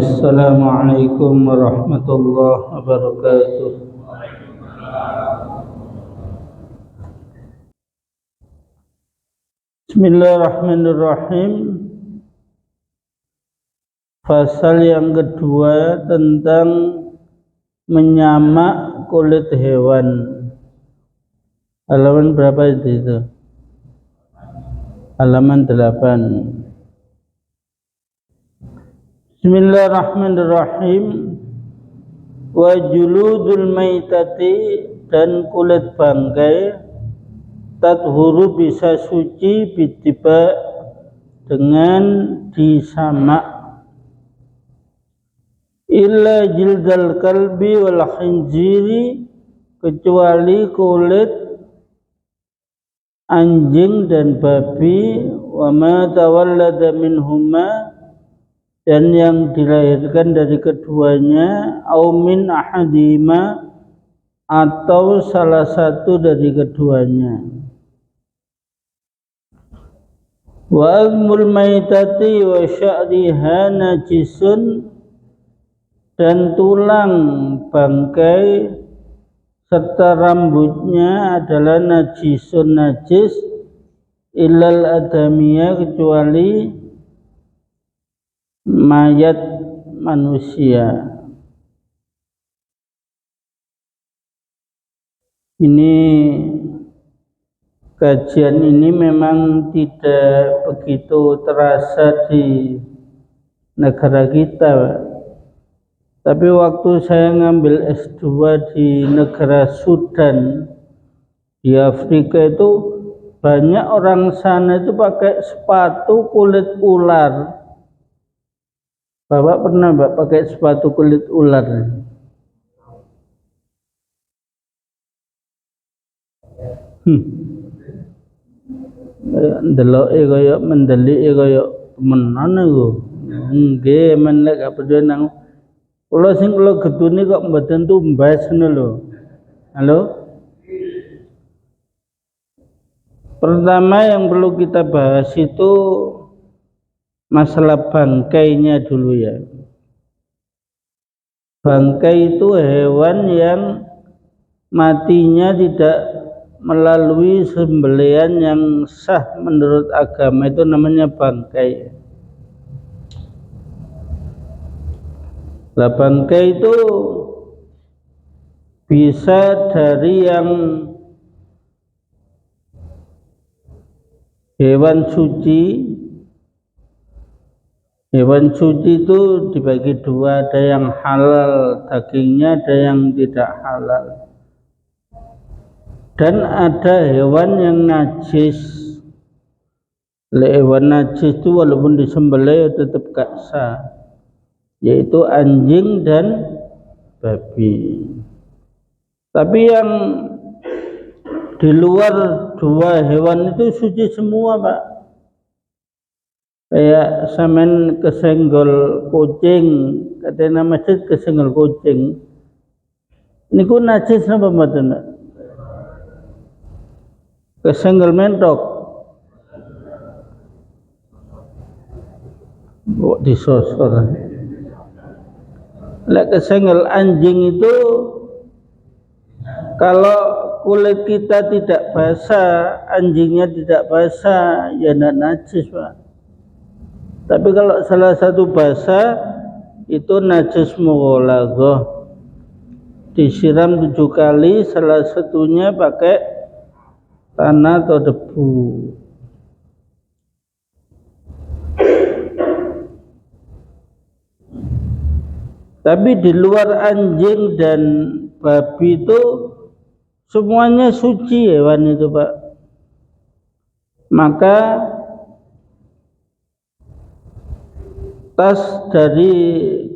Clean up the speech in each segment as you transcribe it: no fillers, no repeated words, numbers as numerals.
Assalamualaikum warahmatullahi wabarakatuh. Bismillahirrahmanirrahim. Pasal yang kedua tentang menyamak kulit hewan. Halaman berapa itu? Halaman 8. Bismillahirrahmanirrahim. Wa juludul maitati, dan kulit bangkai, tathuru bisa suci bitiba, dengan disamak, illa jildal kalbi wal khinziri, kecuali kulit anjing dan babi, wa ma tawallada minhuma, dan yang dilahirkan dari keduanya, au min ahadima, atau salah satu dari keduanya. Wa azmul maitati wa sya'riha najisun, dan tulang bangkai serta rambutnya adalah najisun, najis, illal adamiyah, kecuali mayat manusia. Ini kajian ini memang tidak begitu terasa di negara kita, tapi waktu saya ngambil S2 di negara Sudan di Afrika itu, banyak orang sana itu pakai sepatu kulit ular. Bapak pernah pakai sepatu kulit ular? Ndeloke kaya mendelike kaya temenan iku. Nggih, men lek gak pedhe nang kula sing kula gedune kok mboten tumbas ngono lho. Halo? Pertama yang perlu kita bahas itu masalah bangkainya dulu ya. Bangkai itu hewan yang matinya tidak melalui sembelihan yang sah menurut agama, itu namanya bangkai. Lah bangkai itu bisa dari yang hewan suci. Hewan suci itu dibagi dua, ada yang halal dagingnya, ada yang tidak halal. Dan ada hewan yang najis. Hewan najis itu walaupun disembelih tetap gak sah, yaitu anjing dan babi. Tapi yang di luar dua hewan itu suci semua, Pak. Kayak sampean kesenggol kucing, katanya masjid kesenggol kucing, niku najis napa mboten? Kesenggol mentok kok disosor. Lek kesenggol anjing itu, kalau kulit kita tidak basah, anjingnya tidak basah, ya tidak najis, Pak. Tapi kalau salah satu basah, itu najis mughaladhah. Disiram 7 kali, salah satunya pakai tanah atau debu. Tapi di luar anjing dan babi itu semuanya suci hewan itu, Pak. Maka tas dari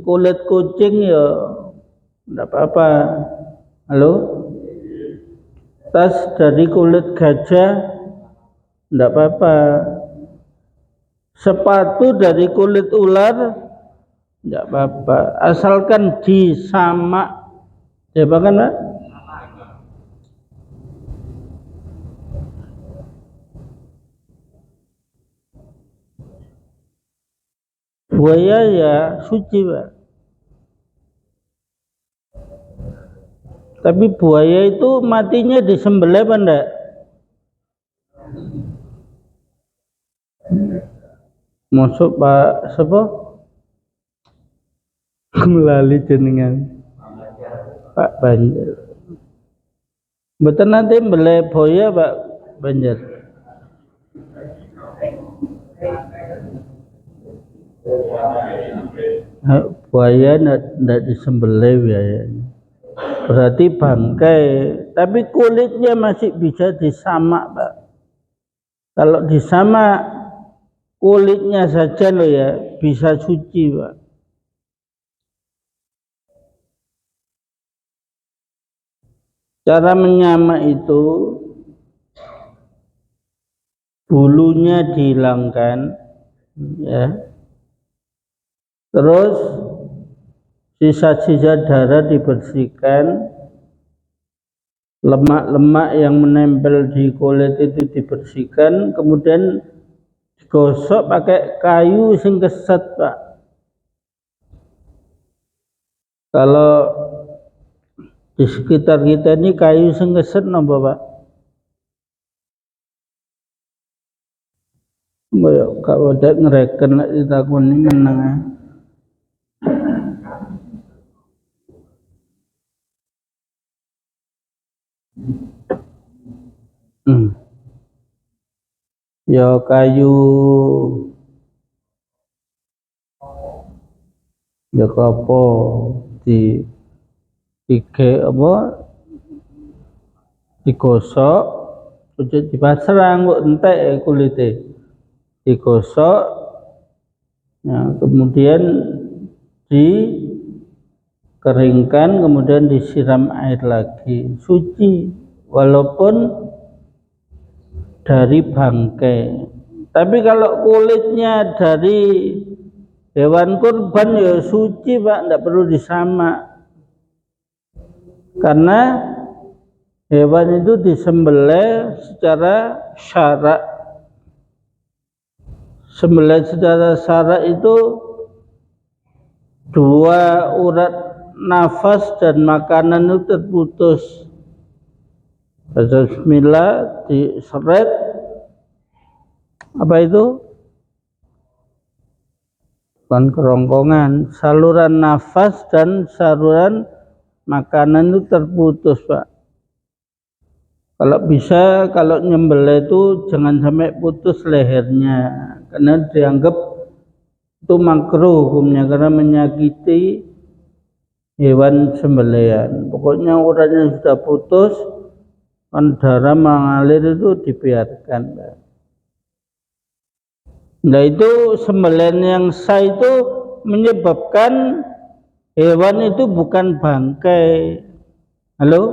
kulit kucing ya tidak apa-apa. Halo? Tas dari kulit gajah tidak apa-apa. Sepatu dari kulit ular tidak apa-apa, asalkan disamak. Ya bahkan, Pak? Buaya ya suci, Pak. Tapi buaya itu matinya disembelih apa enggak? Masuk Pak siapa? Melali jenengan. Pak Banjar. Betul nanti belai buaya Pak Banjar. Buaya tidak disembelih biayanya. Berarti bangkai, tapi kulitnya masih bisa disamak Pak. Kalau disamak kulitnya saja loh ya bisa suci Pak. Cara menyamak itu bulunya dihilangkan ya. Terus sisa-sisa darah dibersihkan, lemak-lemak yang menempel di kulit itu dibersihkan, kemudian digosok pakai kayu sing keset Pak. Kalau di sekitar kita ini kayu sing keset napa Pak? Mbak Kak Wadak ngereken nek ditakoni meneng. Ya kayu ya apa di apa digosok ojo dipasrang kok entek kulite digosok ya, kemudian dikeringkan kemudian disiram air lagi suci walaupun dari bangkai. Tapi kalau kulitnya dari hewan kurban ya suci Pak, tidak perlu disamak. Karena hewan itu disembelih secara syarak. Sembelih secara syarak itu dua urat nafas dan makanan itu terputus. Bismillah diseret apa itu? Bukan kerongkongan, saluran nafas dan saluran makanan itu terputus Pak. Kalau bisa kalau nyembelih itu jangan sampai putus lehernya karena dianggap itu makruh hukumnya karena menyakiti hewan sembelihan. Pokoknya uratnya sudah putus kan darah mengalir itu dibiarkan Pak. Nah itu sembelihan yang sah itu menyebabkan hewan itu bukan bangkai. Halo?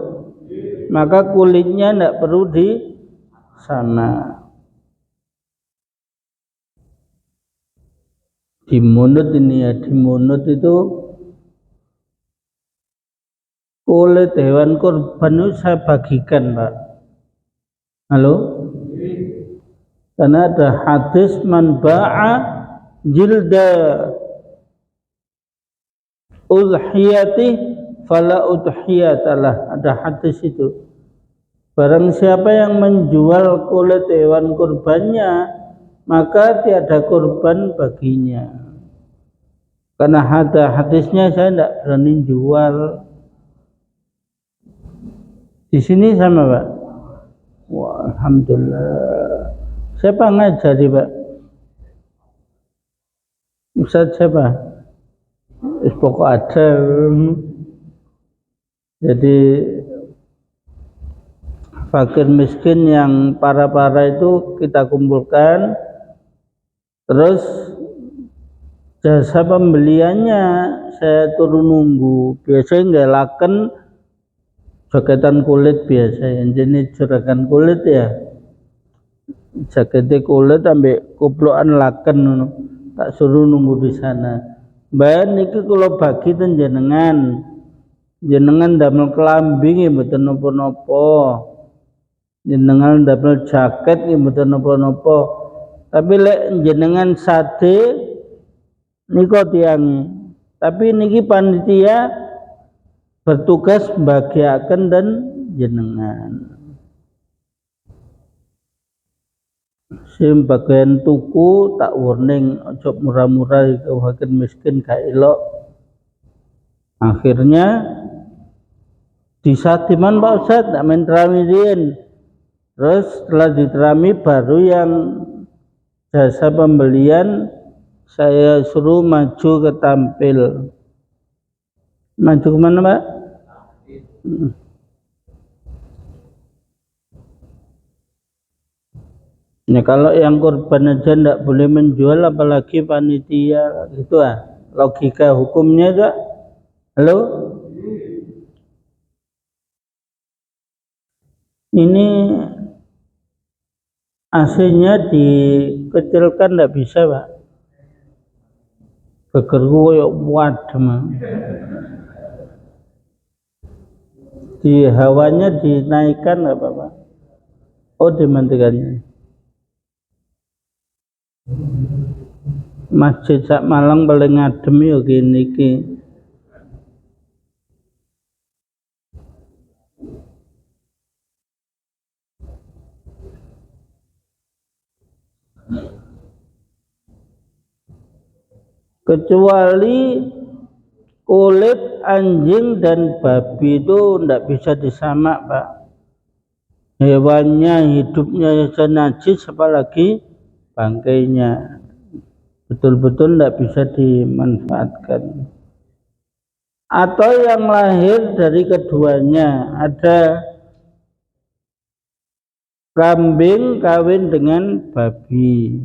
Maka kulitnya tidak perlu disamak. Dimunut ini ya, dimunut itu kulit hewan kurban itu saya bagikan Pak. Halo? Karena ada hadis man ba'a jilda udhiyati fala udhiyatalah, ada hadis itu. Barang siapa yang menjual kulit hewan kurbannya maka tiada kurban baginya. Karena ada hadisnya saya tidak berani jual. Di sini sama Pak. Wah, alhamdulillah. Siapa ngajari Pak? Ustaz siapa? Pokok ada. Jadi fakir miskin yang para-para itu kita kumpulkan, terus jasa pembeliannya saya turun nunggu. Biasanya ngelaken jaketan kulit biasa, yang jenis juragan kulit ya. Jaketnya kulit ambek kuplokan laken, tak suruh nunggu di sana. Mbak niki kalau bagi ten jenengan damel kelambi nggih mboten napa-napa. Jenengan damel jaket nggih mboten napa-napa. Tapi lek jenengan sate nika tiangi. Tapi niki panitia bertugas bagiaken dan jenengan. Sim bagian tuku tak warning ojo murah-murah dikawahkan miskin gak elok. Akhirnya disatiman Pak Ustadz tak main teramirin. Terus setelah diterami baru yang jasa pembelian saya suruh maju ke tampil. Maju kemana Pak? Ya kalau yang korban aja ndak boleh menjual apalagi panitia gitu logika hukumnya enggak? Halo? Ini AC-nya dikecilkan ndak bisa Pak? Begerku koyo wadem. Di hawanya dinaikkan enggak Pak? Oh dimatikannya. Masjid sak Malang paling adem yo gini iki. Kecuali kulit anjing dan babi itu ndak bisa disamak Pak. Hewannya hidupnya najis apalagi bangkainya betul-betul ndak bisa dimanfaatkan. Atau yang lahir dari keduanya, ada kambing kawin dengan babi.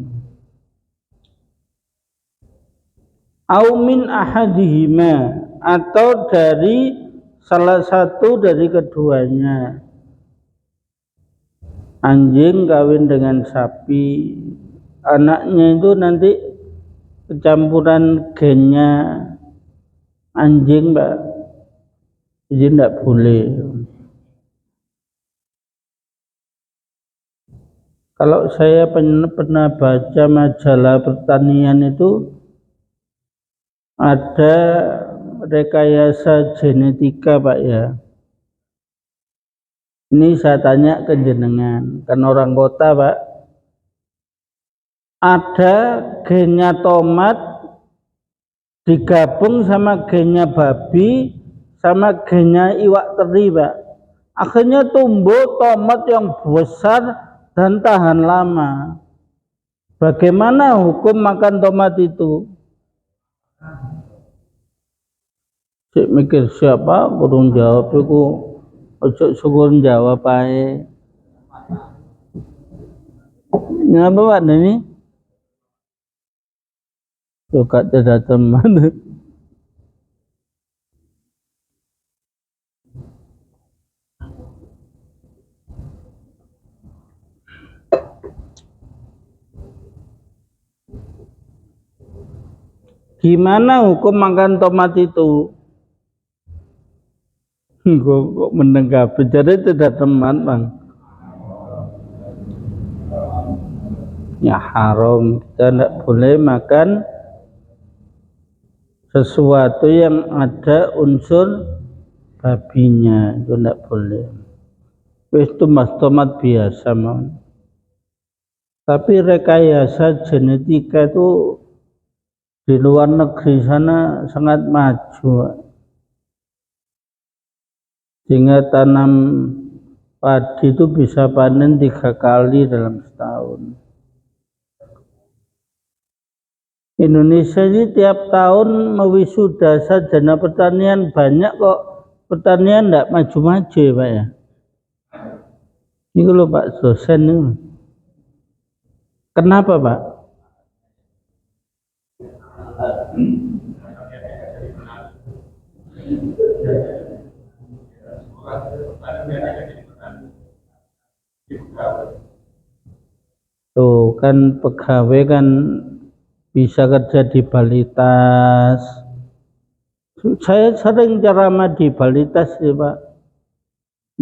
Au min ahadihima, atau dari salah satu dari keduanya. Anjing kawin dengan sapi, anaknya itu nanti kecampuran gennya anjing Mbak, jadi tidak boleh. Kalau saya pernah baca majalah pertanian itu ada rekayasa genetika Pak ya. Ini saya tanya ke jenengan, kan orang kota Pak. Ada gennya tomat digabung sama gennya babi sama gennya iwak teri Pak. Akhirnya tumbuh tomat yang besar dan tahan lama. Bagaimana hukum makan tomat itu? Cik mikir siapa kurung jawab iku ojo syukur jawab ae. Ngapa Pak ini? Suka ada teman. Gimana hukum makan tomat itu? Kok mendengar jadi tidak teman Bang. Ya haram, kita tidak boleh makan sesuatu yang ada unsur babinya, itu tidak boleh. Itu mas tomat biasa man. Tapi rekayasa genetika itu di luar negeri sana sangat maju, sehingga tanam padi itu bisa panen 3 kali dalam setahun. Indonesia ini tiap tahun mewisuda sarjana pertanian banyak kok, pertanian tidak maju-maju ya Pak ya. Ini kalau Pak dosen ini. Kenapa Pak? Tuh kan pegawai kan bisa kerja di Balitas. Saya sering ceramah di Balitas ya Pak.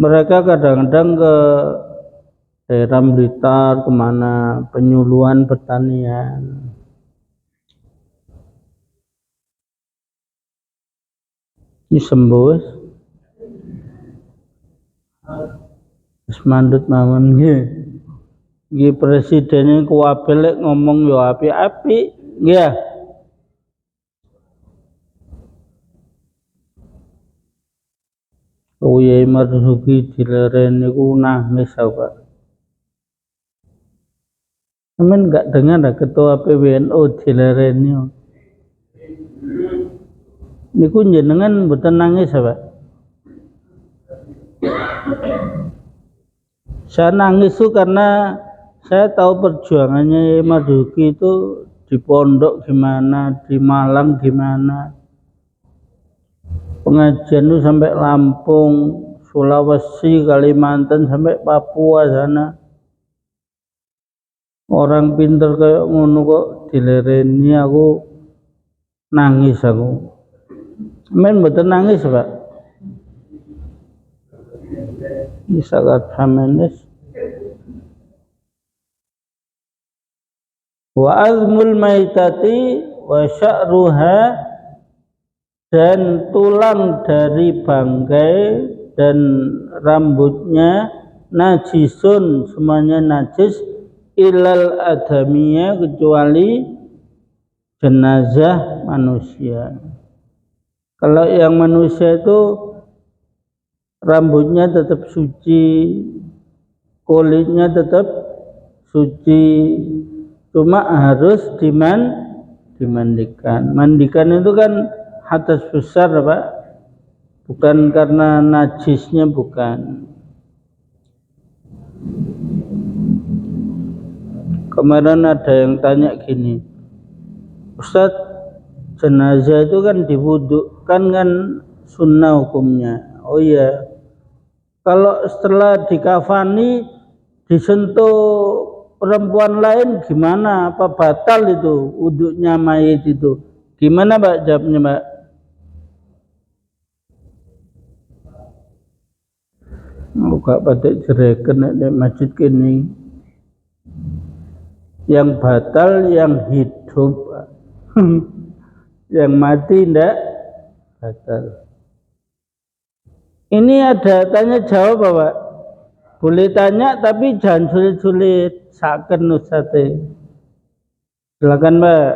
Mereka kadang-kadang ke daerah Blitar kemana penyuluhan pertanian. Ini sembuh. Wis mandut mawon nggih. Nggih presiden kuwabe lek ngomong yo apik-apik nggih. Uyai Marzuki dileren niku nangis Pak. Sampeyan enggak dengar ada ketua PBNU dilereni. Niku jenengan mboten nangis Pak. Saya nangis itu karena saya tahu perjuangannya Marzuki itu di pondok gimana, di Malang gimana. Pengajian itu sampai Lampung, Sulawesi, Kalimantan sampai Papua sana. Orang pinter kayak ngono kok dilereni, aku nangis aku. Men mboten nangis, Pak. Bisa katamenes. Wa azmul maitati wa sya'ruha, dan tulang dari bangkai dan rambutnya najisun, semuanya najis, ilal adamiyah, kecuali jenazah manusia. Kalau yang manusia itu rambutnya tetap suci, kulitnya tetap suci, cuma harus dimandikan. Mandikan itu kan hadas besar Pak, bukan karena najisnya, bukan. Kemarin ada yang tanya gini, Ustaz, jenazah itu kan diwudukkan kan sunnah hukumnya. Oh iya, kalau setelah dikafani disentuh perempuan lain gimana? Apa batal itu wuduknya mayit itu? Gimana Pak jawabnya Pak? Buka batik jereken di masjid kini. Yang batal yang hidup, yang mati ndak batal. Ini ada tanya jawab Pak. Boleh tanya tapi jangan sulit-sulit. Saken Ustaz. Silakan Pak.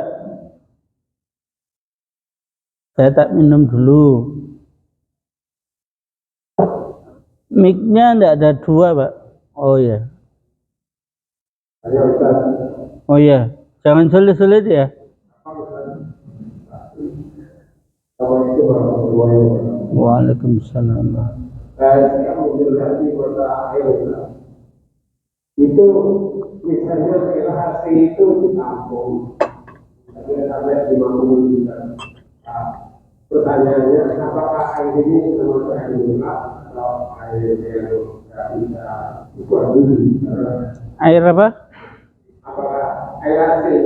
Saya tak minum dulu. Mic-nya ndak ada dua Pak. Oh ya. Oh ya, jangan sulit-sulit ya. Waalaikumsalam. Itu misalnya relasi itu ditampung, sampai 50 juta. Pertanyaannya, apakah air ini termasuk air minum atau air yang tidak bisa dibuat dulu? Air apa? Apakah air asin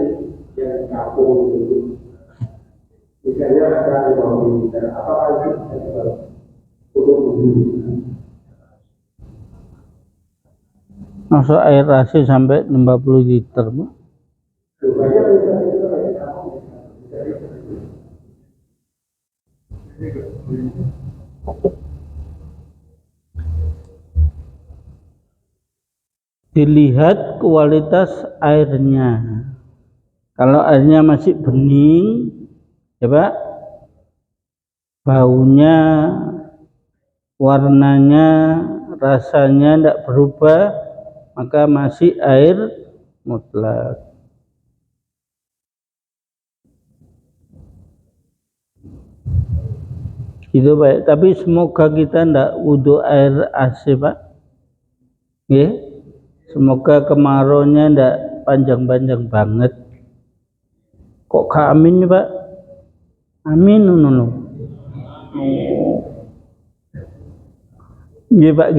yang ditampung itu, misalnya ada 50 liter, apakah itu bisa untuk dulu? Masuk air asin sampai 50 liter, Bu. Dilihat kualitas airnya. Kalau airnya masih bening, ya Pak, baunya, warnanya, rasanya tidak berubah, maka masih air mutlak. Itu baik, tapi semoga kita tidak wudhu air AC Pak. Ya, semoga kemaraunya tidak panjang-panjang banget. Kok amin ya Pak? Amin nono. Iya Pak G.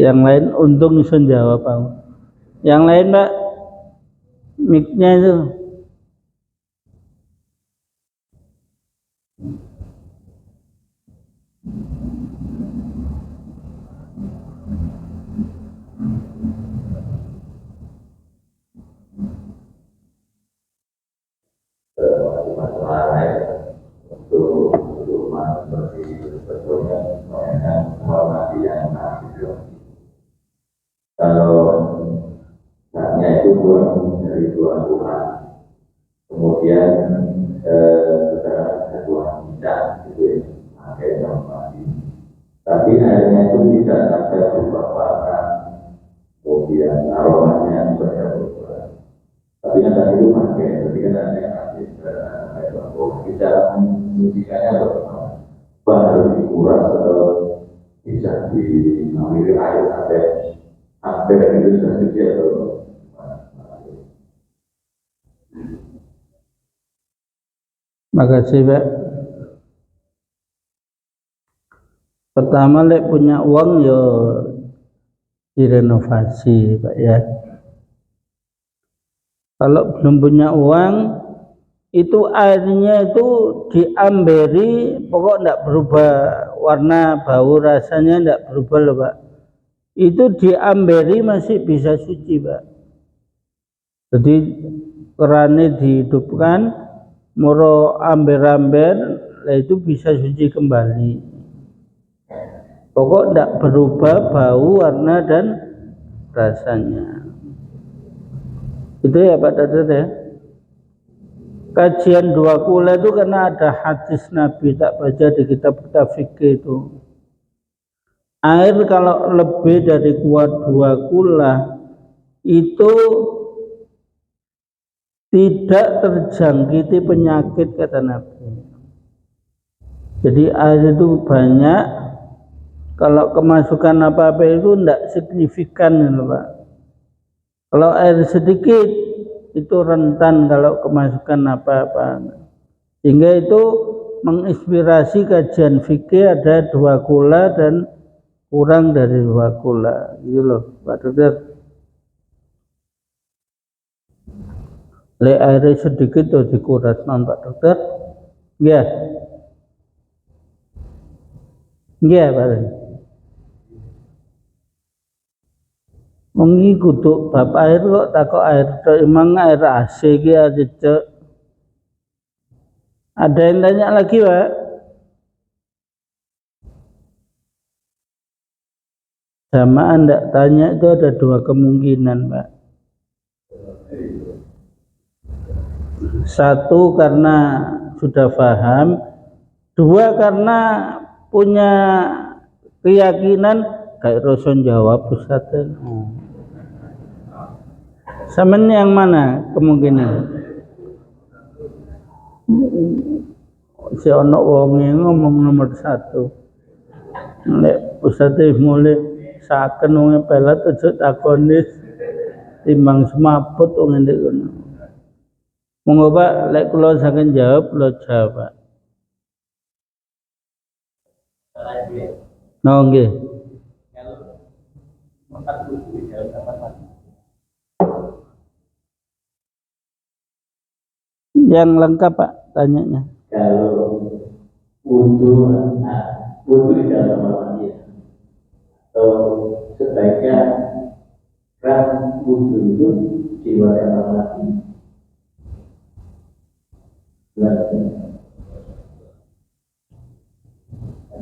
Yang lain untung bisa jawab Pak. Yang lain Pak, mic-nya itu. Kalau haknya itu kurang dari 2 bulan, kemudian kesatuan tidak gitu ya, pakai mati. Tapi airnya itu tidak sampai berubah warna, kemudian aromanya sudah berubah. Tapi kan tadi itu pakai, tapi kan ada yang kita mencucikannya bagaimana? Apa harus dikuras atau bisa diambil air sampai hampir itu sudah suci atau Makasih Pak. Pertama lek punya uang yo direnovasi Pak ya. Kalau belum punya uang itu airnya itu diamberi, pokok enggak berubah warna, bau, rasanya enggak berubah loh Pak. Itu diamberi masih bisa suci Pak. Jadi kerannya dihidupkan, moro amber-amber, itu bisa suci kembali. Pokok tidak berubah bau, warna dan rasanya. Itu ya Pak Dokter ya. Kajian 2 kula itu karena ada hadis Nabi tak baca di kitab fikih itu. Air kalau lebih dari kuat 2 kula itu tidak terjangkiti penyakit kata Nabi. Jadi air itu banyak, kalau kemasukan apa-apa itu tidak signifikan Pak. Kalau air sedikit itu rentan kalau kemasukan apa-apa. Sehingga itu menginspirasi kajian fikih ada 2 kula dan kurang dari 2 kula. Gitu loh Pak Dokter. Le air sedikit tuh dikuras non Pak Dokter. Ya. Ya Pak. Mengi kutuk bab air kok takok air emang air AC ki aja cek. Ada yang tanya lagi Pak? Sama Anda tanya itu ada 2 kemungkinan Pak. 1 karena sudah paham, 2 karena punya keyakinan kayak Rasul jawab Ustaz. Samen yang mana kemungkinan? Si ono wonge ngomong nomor 1. Lek Ustaz mulai saken wong pelat aja takoni timbang semaput wong ndek kono. Monggo Pak, lek kula saken jawab, kula jawab Pak. No nggih. Yang lengkap Pak tanyanya. kalau untuk di dalam mati atau sebaiknya kan wudhu itu di luar dalam mati.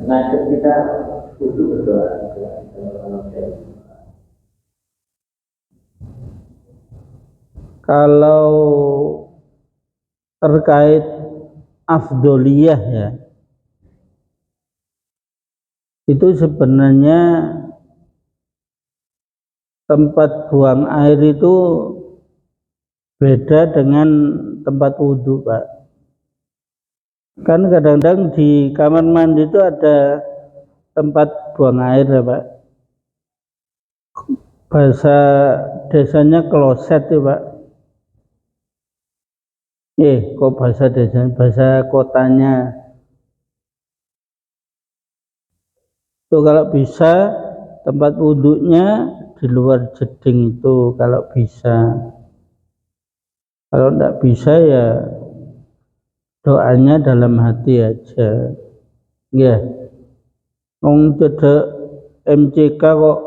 Nah, kita wudhu berdoa. Kalau terkait afdoliyah ya, itu sebenarnya tempat buang air itu beda dengan tempat wudhu Pak. Kan kadang-kadang di kamar mandi itu ada tempat buang air ya Pak. Bahasa desanya kloset ya Pak. Kok bahasa desanya, bahasa kotanya. Itu kalau bisa tempat wudhunya di luar jeding itu kalau bisa. Kalau tidak bisa ya doanya dalam hati aja. Ya. Wong cedek MCK kok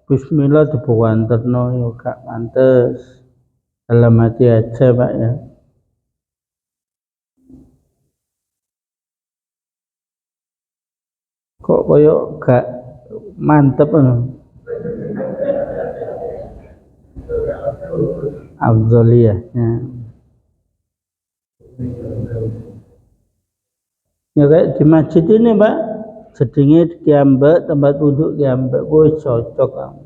bismillah dibuanterno ya gak pantes. Dalam hati aja Pak ya. Kok koyo gak mantep ngono. afdholiyahnya. Ya kayak di masjid ini Pak, jedingnya kiambak, tempat duduk kiambak, gue cocok kamu.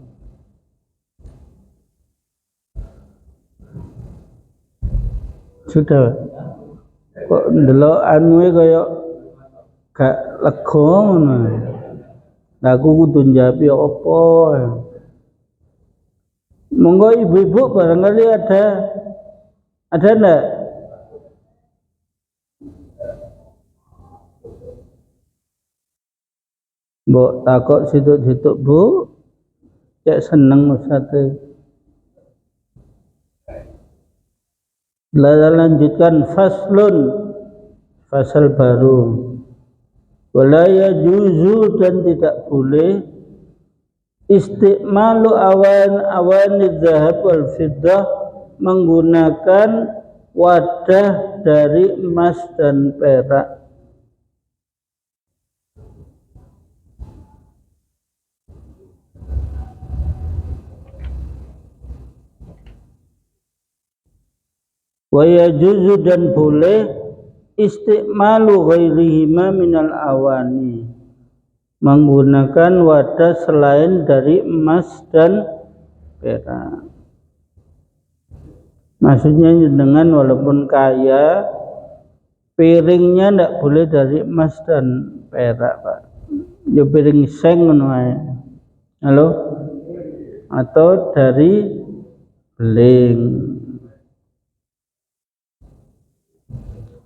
Sudah kok ndelok anu kaya gak lega ngono. Lah aku kudu njapi apa? Monggo ibu-ibu barangkali ada enggak? Mbok takok situk-situk Bu, cek seneng Ustaz. Lanjutkan fasal baru. Wala yajuzu dan tidak boleh istimalu awan dzahab wal fiddah menggunakan wadah dari emas dan perak. Wa yajuzu dan boleh istimalu ghairihima minal awani menggunakan wadah selain dari emas dan perak. Maksudnya dengan walaupun kaya, piringnya tidak boleh dari emas dan perak Pak. Ya piring seng ngono ae. Halo? Atau dari beling.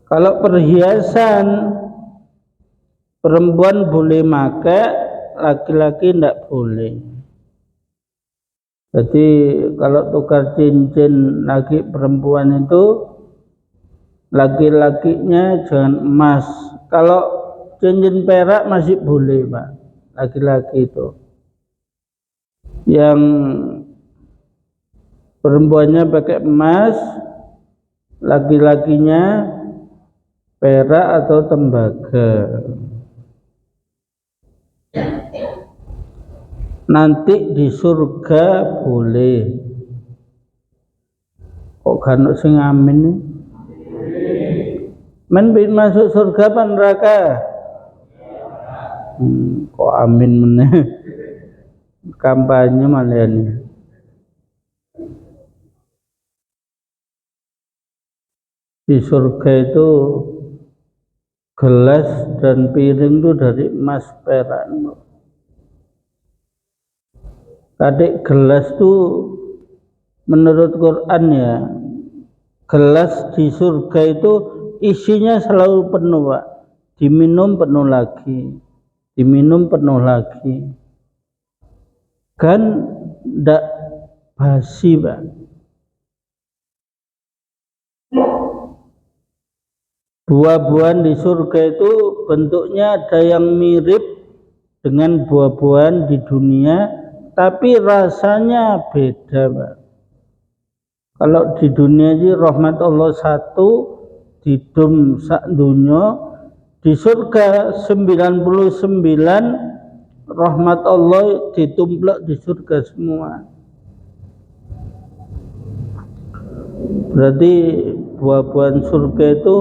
Kalau perhiasan perempuan boleh pakai, laki-laki tidak boleh. Jadi kalau tukar cincin laki perempuan itu laki-lakinya jangan emas. Kalau cincin perak masih boleh Pak, laki-laki itu. Yang perempuannya pakai emas, laki-lakinya perak atau tembaga. Nanti di surga boleh. Kok kan sing amin nih? Men masuk surga apa neraka? Kok amin meneh? Kampanye malah ini. Di surga itu gelas dan piring itu dari emas perak. Adik gelas itu menurut Quran ya, gelas di surga itu isinya selalu penuh Pak. Diminum penuh lagi, diminum penuh lagi. Kan ndak basi Pak. Buah-buahan di surga itu bentuknya ada yang mirip dengan buah-buahan di dunia, tapi rasanya beda Pak. Kalau di dunia ini rahmat Allah satu, didum sak dunya, di surga 99 rahmat Allah ditumplak di surga semua. Berarti buah-buahan surga itu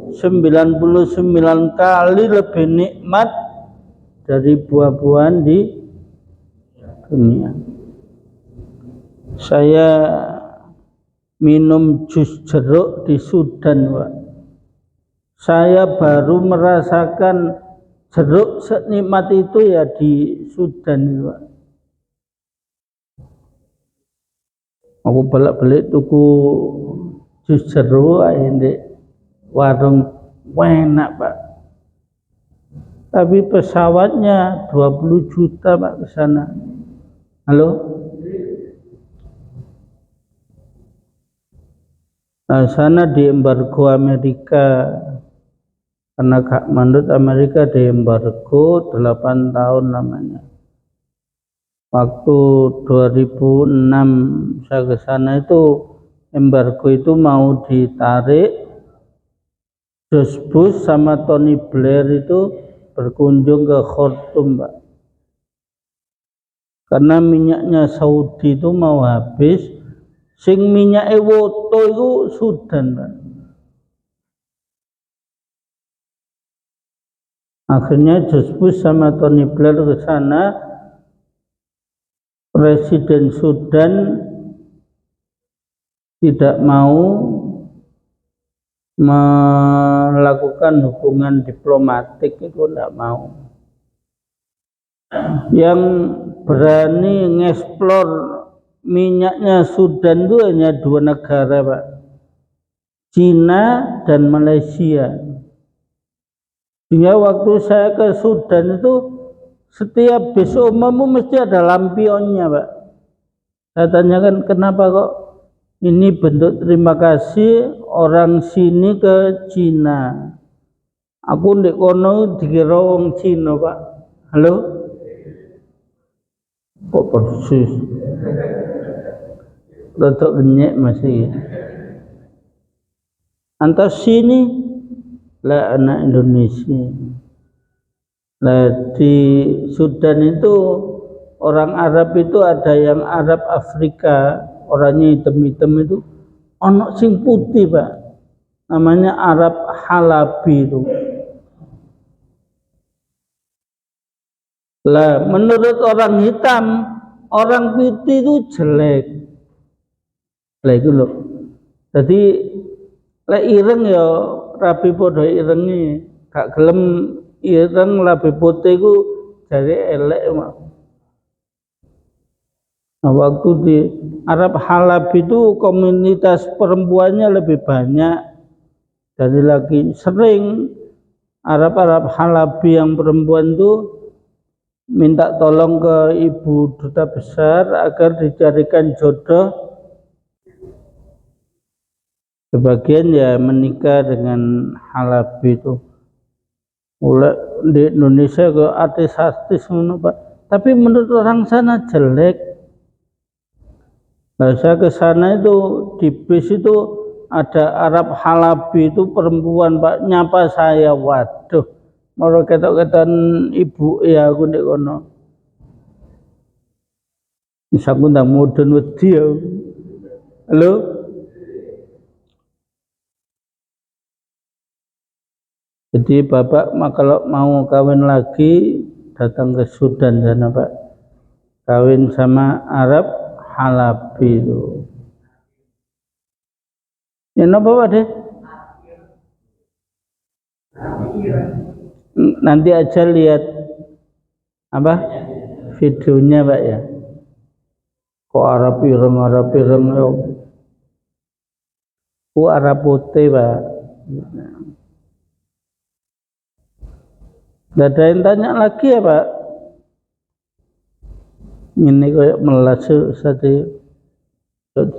99 kali lebih nikmat dari buah-buahan di dunia. Saya minum jus jeruk di Sudan Pak. Saya baru merasakan jeruk senikmat itu ya di Sudan Pak. Aku balik tuku jus jeruk ini warung enak Pak. Tapi pesawatnya 20 juta Pak ke sana. Halo? Nah, sana di embargo Amerika. Karena gak manut Amerika di embargo 8 tahun namanya. Waktu 2006 saya ke sana itu embargo itu mau ditarik. George Bush sama Tony Blair itu berkunjung ke Khartoum Pak. Karena minyaknya Saudi itu mau habis, Sing minyake woto iku Sudan, Pak. Akhirnya George Bush sama Tony Blair ke sana. Presiden Sudan tidak mau melakukan hubungan diplomatik, itu tidak mau. Yang berani ngeksplor minyaknya Sudan itu hanya dua negara, Pak. Cina dan Malaysia. Sehingga waktu saya ke Sudan itu setiap bis umum mesti ada lampionnya, Pak. Saya tanyakan kenapa kok ini bentuk terima kasih orang sini ke Cina. Aku ndek kono dikira wong Cina, Pak. Halo? Kok persis? Rodok genyek masih. Antar sini lah anak Indonesia. Nah, di Sudan itu orang Arab itu ada yang Arab Afrika, orangnya hitam-hitam itu, ono sing putih, Pak. Namanya Arab Halabi itu. Lah, menurut orang hitam, orang putih itu jelek. Lah itu loh. Jadi lek ireng ya rabi padha irenge, gak gelem ireng labi putih ku jadi elek, Mak. Nah, waktu di Arab Halab itu komunitas perempuannya lebih banyak dari laki. Sering Arab Halabi yang perempuan itu minta tolong ke ibu duta besar agar dicarikan jodoh. Sebagian ya menikah dengan Halabi itu. Mulai di Indonesia ke artis-artis, Pak. Tapi menurut orang sana jelek. Nah, saya ke sana itu di bis itu ada Arab Halabi itu perempuan, Pak, nyapa saya, waduh, mau ketok-ketokan ibu ya aku ndek kono. Bisa aku ndak mudun wedi ya. Halo? Jadi Bapak kalau mau kawin lagi datang ke Sudan sana, Pak. Kawin sama Arab Halabi itu. Ya napa, Pak deh? Nanti aja lihat apa videonya, Pak ya. Kok Arab ireng yo. Ku Arab putih, Pak. Nggak ada yang tanya lagi ya, Pak? Ini kayak melas saja.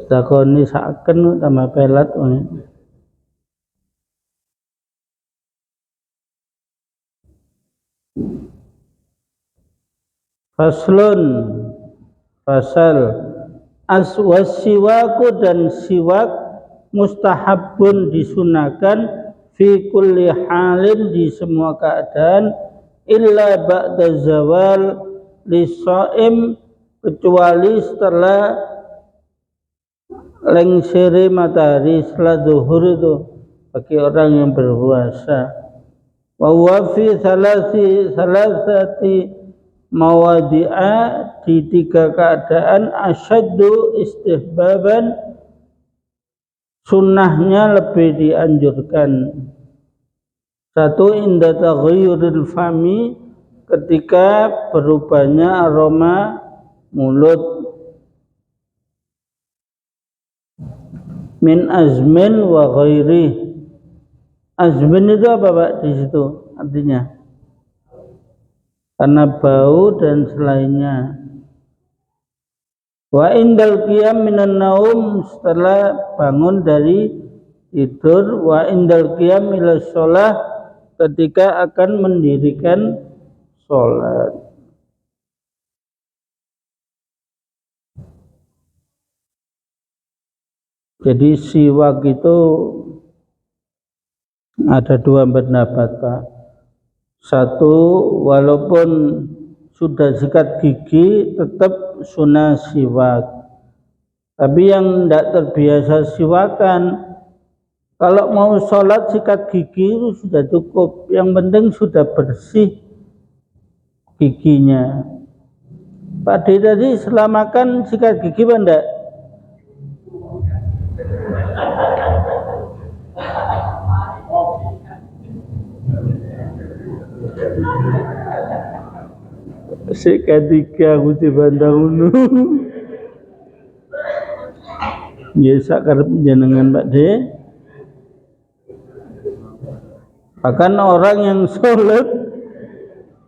Takoni saken tambah pelat ini. Faslun fasal aswasiwaku dan siwak mustahabun disunahkan fi kulli halin di semua keadaan illa ba'da zawal lisaim kecuali setelah lengsere matahari setelah zuhur itu bagi orang yang berpuasa. Wa huwa fi salasati mawadi'a di tiga keadaan asyaddu istihbaban sunnahnya lebih dianjurkan. Satu, inda taghayyuril fami ketika berubahnya aroma mulut min azmin wa ghairi. Azmin itu apa, Pak, di situ artinya? Karena bau dan selainnya. Wa indal qiyam minan naum setelah bangun dari tidur, wa indal qiyam ila shalah ketika akan mendirikan sholat. Jadi siwak itu ada dua pendapat, Pak. Satu, walaupun sudah sikat gigi tetap sunnah siwak. Tapi yang tidak terbiasa siwakan, kalau mau sholat sikat gigi itu sudah cukup. Yang penting sudah bersih giginya. Pak D tadi setelah makan sikat gigi apa enggak? Sikat gigi aku dibandang unu. Ya sakar jenengan Pak D. Bahkan orang yang sholat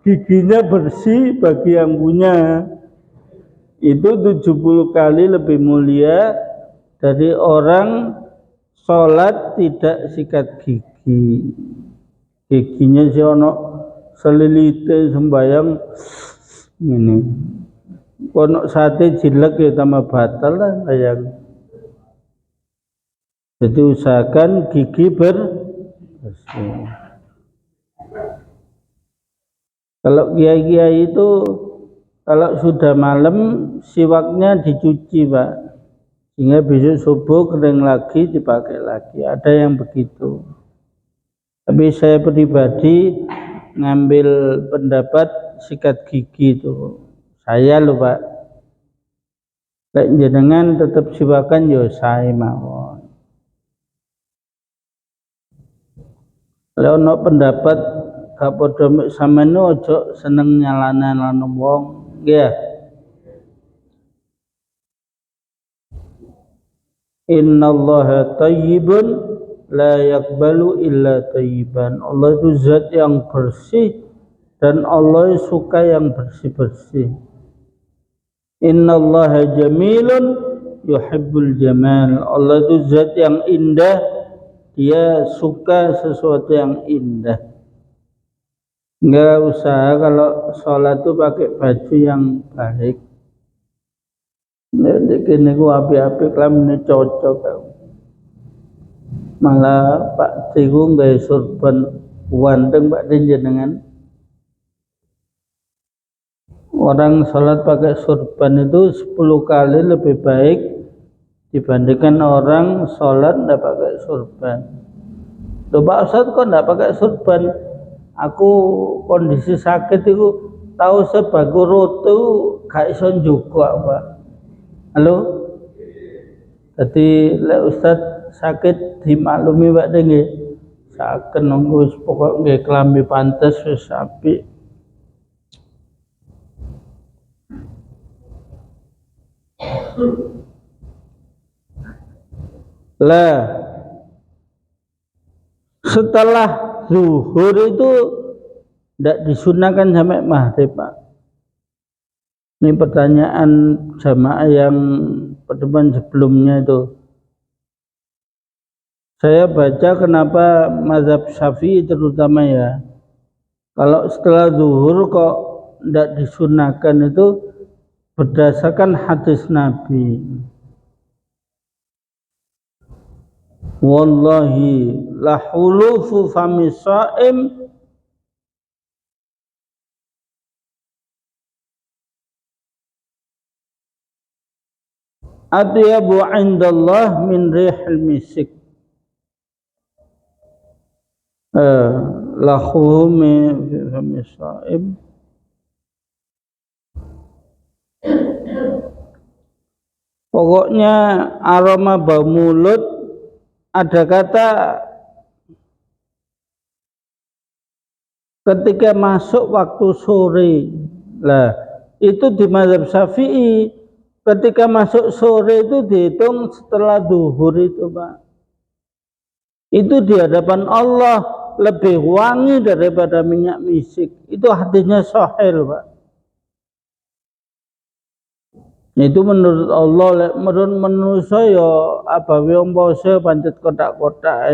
giginya bersih bagi yang punya itu 70 kali lebih mulia dari orang sholat tidak sikat gigi. Giginya si ono selilite sembayang ini. Kono sate jilek ya tambah batal lah bayang. Jadi usahakan gigi bersih. Kalau kiai-kiai itu kalau sudah malam siwaknya dicuci Pak, sehingga besok subuh kering lagi dipakai lagi. Ada yang begitu. Tapi saya pribadi ngambil pendapat sikat gigi itu. Saya loh Pak. Lek jenengan tetap siwakan yo saya mawon. Kalau ono pendapat gak padha mek sampeyan ojo seneng nyalana-nyalana wong, nggih. Innallaha thayyibun la yaqbalu illa thayyiban. Allah itu zat yang bersih dan Allah suka yang bersih-bersih. Innallaha jamilun yuhibbul jamal. Allah itu zat yang indah, dia suka sesuatu yang indah. Enggak usah kalau sholat itu pakai baju yang baik. Nek kene ku api-api klamine cocok. Malah Pak Tiku nggawe sorban wandeng Pak jenengan. Orang sholat pakai sorban itu 10 kali lebih baik dibandingkan orang sholat tidak pakai sorban. Loh Pak Ustadz kok tidak pakai sorban? Aku kondisi sakit itu tahu sebagai roto gak iso juga Pak. Halo? Jadi lek Ustadz sakit dimaklumi Pak nggih. Saken nunggu pokok nggih klambi pantes wis apik. Lah setelah zuhur itu tidak disunahkan sampai maghrib Pak. Ini pertanyaan jamaah yang pertemuan sebelumnya itu. Saya baca kenapa mazhab Syafi'i terutama ya. Kalau setelah zuhur kok tidak disunahkan itu berdasarkan hadis Nabi. Wallahi la hulufu fami sha'im atyabu 'indallah min rihil misik. Lahu min fami sha'im pokoknya aroma bau mulut. Ada kata ketika masuk waktu sore. Lah, itu di mazhab Syafi'i ketika masuk sore itu dihitung setelah zuhur itu, Pak. Itu di hadapan Allah lebih wangi daripada minyak misik. Itu hadisnya sahih, Pak. Itu menurut Allah, menurut manusia ya apa wong poso pancet kotak-kotak.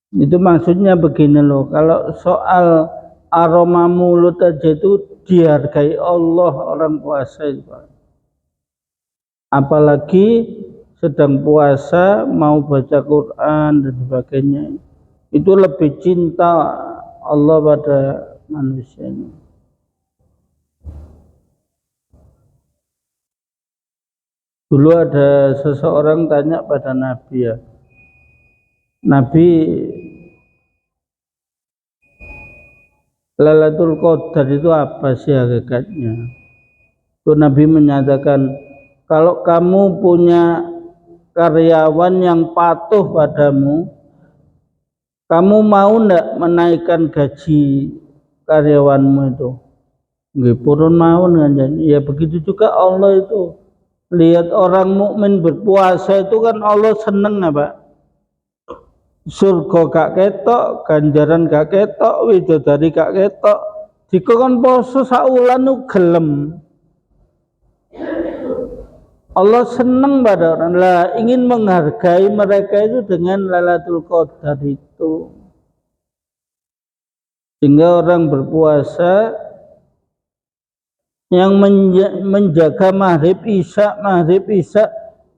Itu maksudnya begini loh, kalau soal aroma mulut aja itu dihargai Allah orang puasa itu. Apalagi sedang puasa mau baca Quran dan sebagainya, itu lebih cinta Allah pada manusia ini. Dulu ada seseorang tanya pada Nabi, ya, Nabi, Lailatul Qadar itu apa sih hakikatnya? Itu Nabi menyatakan, kalau kamu punya karyawan yang patuh padamu, kamu mau ndak menaikkan gaji karyawanmu itu? Nggih, purun mawon kanjeng. Ya begitu juga Allah itu. Lihat orang mukmin berpuasa itu kan Allah seneng apa? Surga gak ketok, ganjaran gak ketok, widodari gak ketok. Jika kon poso saulan nu gelem. Allah senang pada orang lah, ingin menghargai mereka itu dengan Lailatul Qadar itu. Sehingga orang berpuasa yang menjaga maghrib isya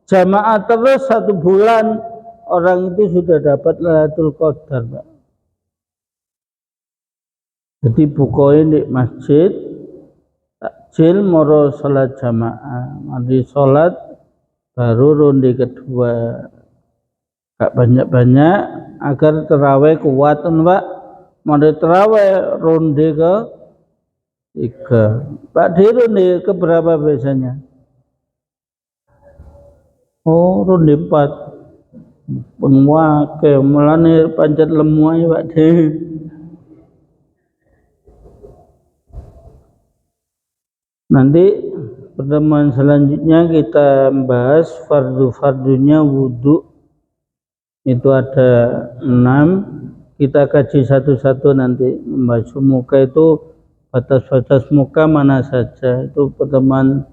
jamaah terus 1 bulan, orang itu sudah dapat Lailatul Qadar, Pak. Jadi bukoin di masjid, takjil moro salat jamaah, mandi salat baru ronde kedua, gak banyak-banyak agar terawih kuat, Pak. Mandi terawih ronde ke 3. Pak di ronde ke berapa biasanya? Oh, ronde 4. Penguake mulane pancet lemu ae Pak De. Nanti pertemuan selanjutnya kita bahas fardu-fardunya wudhu. Itu ada 6. Kita kaji satu-satu nanti. Membasuh muka itu batas-batas muka mana saja. Itu pertemuan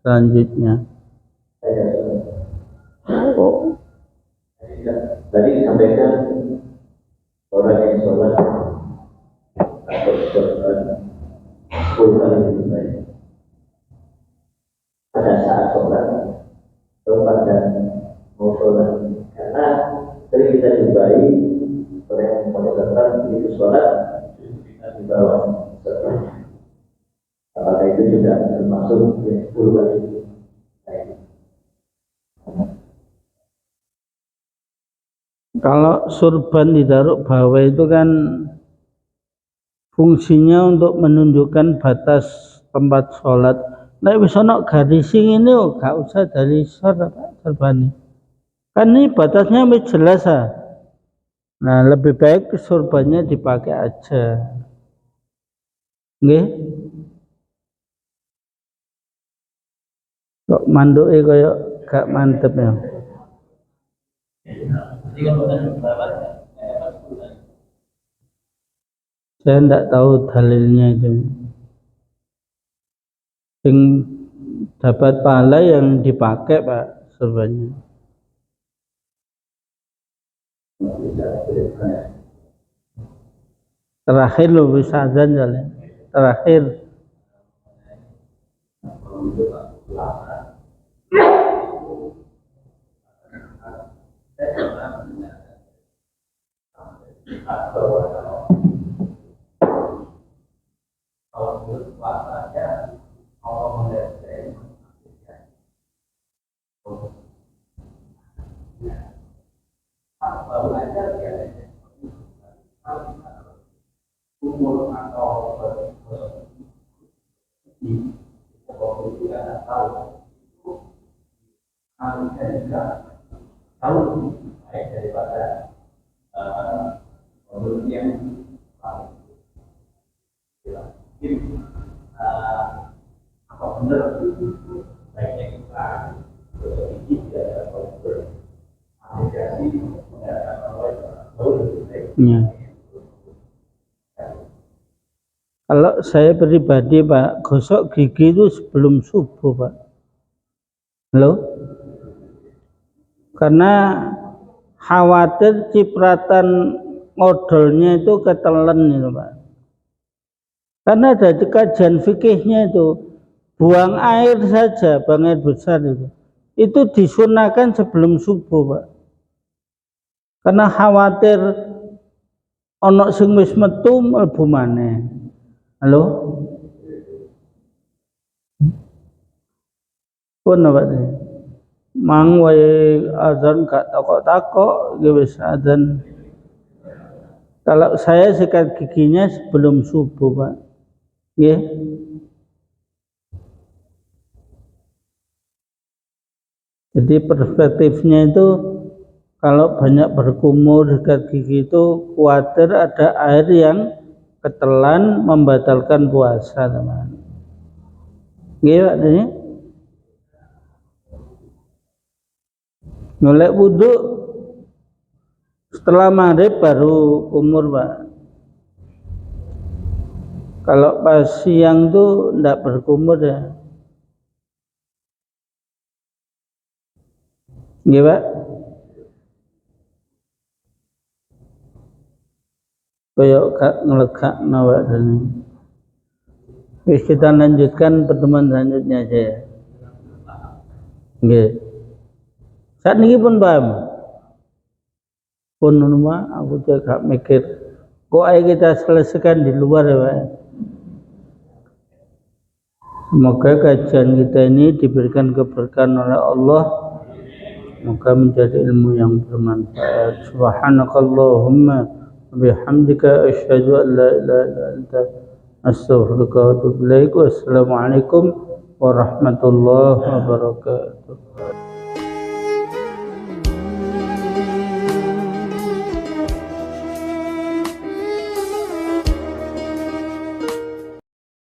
selanjutnya. Oh. Tadi disampaikan orang yang sholat atau sholat 10 kali lebih baik pada saat sholat atau pada mau sholat, karena sering kita jumpai orang yang mengucapkan itu sholat di bawah sholat. Apakah itu juga termasuk 10 kali baik? Kalau surban ditaruh bawah itu kan fungsinya untuk menunjukkan batas tempat sholat. Nah, bisa nak garising ini, gak usah dari surban. Kan ini batasnya jelas, ah. Nah, lebih baik surbannya dipakai aja. Nggih. Kok manduke koyo gak mantep ya. Saya tidak tahu dalilnya itu. Yang dapat pahala yang dipakai Pak surbannya. Terakhir lo bisa azan jalan. Terakhir. Ya. Kalau saya pribadi Pak, gosok gigi itu sebelum subuh Pak. Halo? Karena khawatir cipratan odolnya itu ketelen itu Pak. Karena ada kajian fikihnya itu, buang air saja, buang air besar itu disunahkan sebelum subuh Pak. Karena khawatir ono sing wis metu mlebu maneh. Halo? Pun Pak? mang wae azan gak takok-takok iki wis azan. Kalau saya sikat giginya sebelum subuh, Pak. Nggih. Jadi perspektifnya itu kalau banyak berkumur sikat gigi itu khawatir ada air yang ketelan membatalkan puasa, teman. Nggih, Pak. Ini nyolek wudu setelah maghrib baru kumur, Pak. Kalau pas siang tuh enggak berkumur ya. Nggih, Pak. Kayak gak ngelegakno, Pak. Wis kita lanjutkan pertemuan selanjutnya aja ya. Nggih. Saat ini pun paham. Pun rumah aku juga gak mikir. Kok ayo kita selesaikan di luar ya, Pak. Semoga kajian kita ini diberikan keberkahan oleh Allah. Semoga menjadi ilmu yang bermanfaat. Subhanakallahumma bihamdika asyhadu an la ilaha illa anta astaghfiruka wa atubu ilaik. Wassalamualaikum warahmatullahi wabarakatuh.